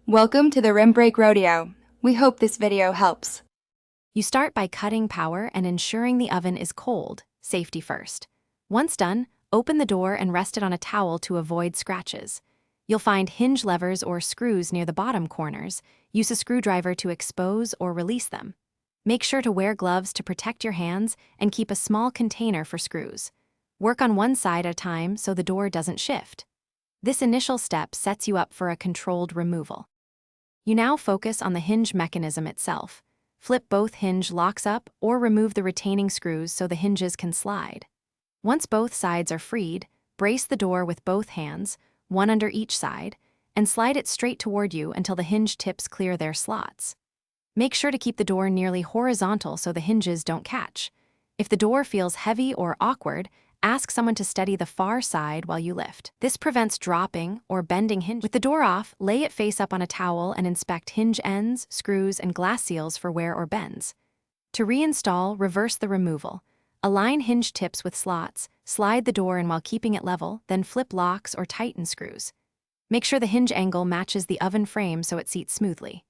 Welcome to the Rim Break Rodeo. We hope this video helps. You start by cutting power and ensuring the oven is cold, safety first. Once done, open the door and rest it on a towel to avoid scratches. You'll find hinge levers or screws near the bottom corners. Use a screwdriver to expose or release them. Make sure to wear gloves to protect your hands and keep a small container for screws. Work on one side at a time so the door doesn't shift. This initial step sets you up for a controlled removal. You now focus on the hinge mechanism itself. Flip both hinge locks up or remove the retaining screws so the hinges can slide. Once both sides are freed, brace the door with both hands, one under each side, and slide it straight toward you until the hinge tips clear their slots. Make sure to keep the door nearly horizontal so the hinges don't catch. If the door feels heavy or awkward, ask someone to steady the far side while you lift. This prevents dropping or bending hinges. With the door off, lay it face up on a towel and inspect hinge ends, screws, and glass seals for wear or bends. To reinstall, reverse the removal. Align hinge tips with slots, slide the door in while keeping it level, then flip locks or tighten screws. Make sure the hinge angle matches the oven frame so it seats smoothly.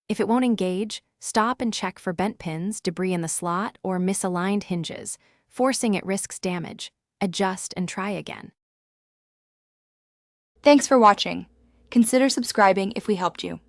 If it won't engage, stop and check for bent pins, debris in the slot, or misaligned hinges. Forcing it risks damage. Adjust and try again. Thanks for watching. Consider subscribing if we helped you.